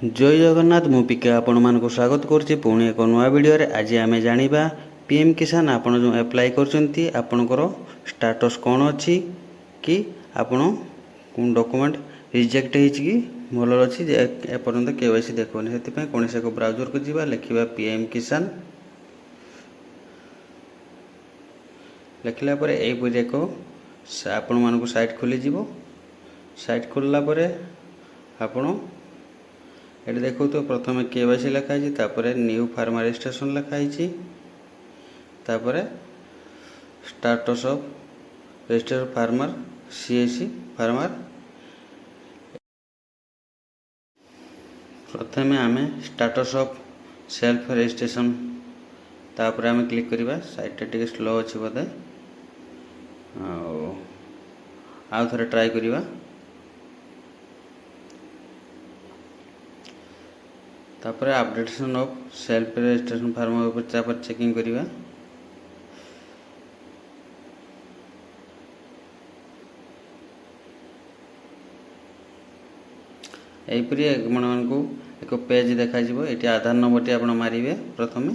जय जगन्नाथ मु पिके आपण मानक स्वागत करुच्ची पुणी एक नुआ वीडियो रे। आज आम जाना पीएम किसान आपण जो एप्लाय करछंती आपणकर स्टेटस कौन अच्छी कि आपण डॉक्यूमेंट रिजेक्ट होइछि कि भल अच्छी एपर्यंत केवाईसी देखोनी से कौन से ब्राउजर को जीवा लिखा पीएम किसान लिखला पर यही एक आपण मानक साइट खोली जीवो। साइट खोलला पर आपण ये देखो तो प्रथम केवाईसी लिखाई तापर न्यू फार्मर रजिस्ट्रेशन लिखाई तापर status of registered farmer CSC farmer. प्रथम आम स्टेटस ऑफ सेल्फ रजिस्ट्रेशन तापर आम क्लिक करवा। साइट टे स्लो अच्छी बोधे आउ थे ट्राई करवा। तापर updation of self registration farmer ऊपर चेकिंग करवा। यहीपरी आपको एक पेज देखा ये आधार नंबर टी आप मारे प्रथम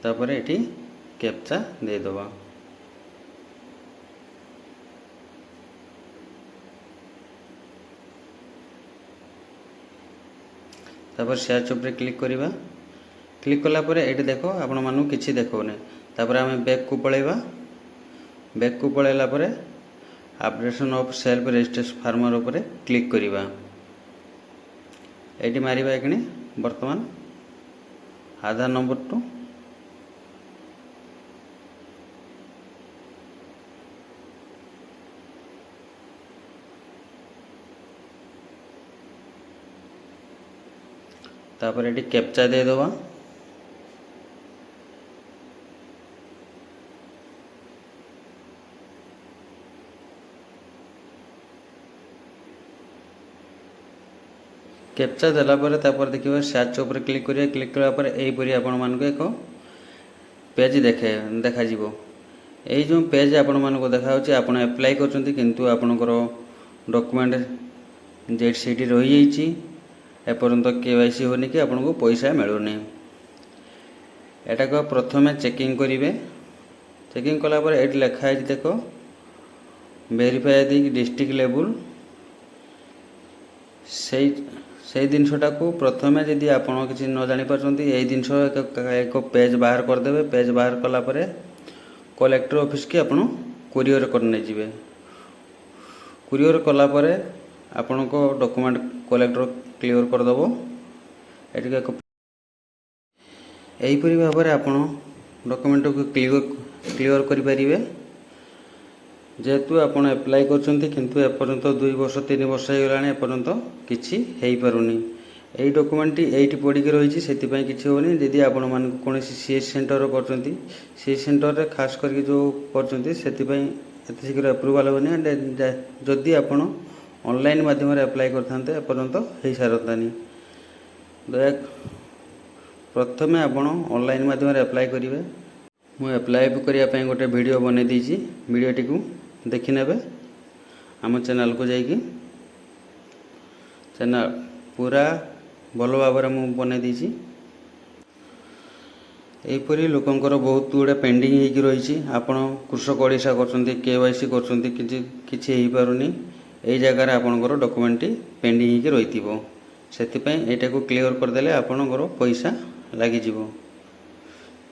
तापर ये कैप्चा दे दबा। तापर सर्च ऊपर क्लिक करवा। क्लिक कला पर ये देखो आपण मानू किसी देखोने। तापर आम बैक को पलैबा। बैक को पलैला पर updation of self registration farmer ऊपर क्लिक करवा। ये मारिबा एकने वर्तमान आधार नंबर टू तापर ये कैप्चा दे दबा। कैप्चा देला पर तापर देखिए सर्च ऊपर क्लिक करिए। क्लिक कला पर यहीपरी आपण मानक एक पेज देखा जीवो। यही जो पेज आपण मानक देखा आपण एप्लाय करछंती किंतु आपणकर डॉक्यूमेंट जेट सीटी रही जाइछि एपर्यंत केवाईसी होनी कि आपको पैसा मिलूनी। एटा को प्रथमे चेकिंग करेंगे। चेकिंग कला पर ये लिखा है देख वेरीफाई दी डिस्ट्रिक्ट लेवल से जिनटा को प्रथमे जदि आप किसी न जानी पार्टी यही जिनस एक पेज बाहर करदे। पेज बाहर कला पर कलेक्टर ऑफिस की आपड़ कुरियर करने जीवे। कुरियर कला पर आपण को डॉक्यूमेंट कलेक्टर क्लियर करदेव। यहीपरी भाव में आप डॉक्यूमेंट को क्लियर करें। जेहेतु आप एप्लाय करछंती किंतु एपर्यंत 2 वर्ष 3 वर्ष हो गलानी एपर्यंत किछि हेई पारुनी। यही डॉक्यूमेंट ये पड़िक रही से किसी होनी। जदि आपण मान कौन सीएस सेंटर करछंती सीएस सेंटर रे खास करके जो करछंती सेतिपई एते शीघ्र अप्रूवल होनी। जदि आपण ऑनलाइन माध्यम एप्लाय करते एपर्यंत हो सारतानी। दया प्रथमे आपण ऑनलाइन माध्यम एप्लाय करेंगे। मु एप्लाय करने गोटे वीडियो बने दीची। वीडियोटी को देखि नेबे। आम चैनल को जाइए चैनल पूरा भल भाव में बने दीची। यहीपरी लोकंकर बहुत गुड़े पेंडिंग हो रही। आपण कृषक ओडिशा करछंती केवाईसी करछंती किछि हेई पारुनी। यही जगार आपणकर डॉक्यूमेंट पेंडिंग हो रही से को क्लियर करदे आपणकर पैसा लगी।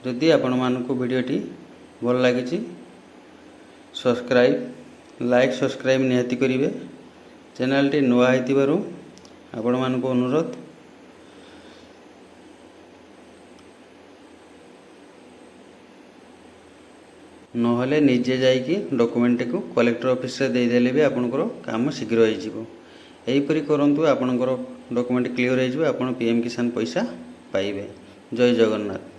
जदि आपण मानक वीडियोटी भल लगी सब्सक्राइब लाइक सब्सक्राइब निहाती करेंगे। चैनल टी नुआ होइतिबारु आपण मानक अनुरोध। नहले निजे जाइकी डॉक्यूमेंट को कलेक्टर ऑफिस रे देदेले भी आपनकर काम शीघ्र हो जिवो। एहीपरि करंतु आपनकर डॉक्यूमेंट क्लियर हो जिवो। आपण पीएम किसान पैसा पाइबे। जय जगन्नाथ।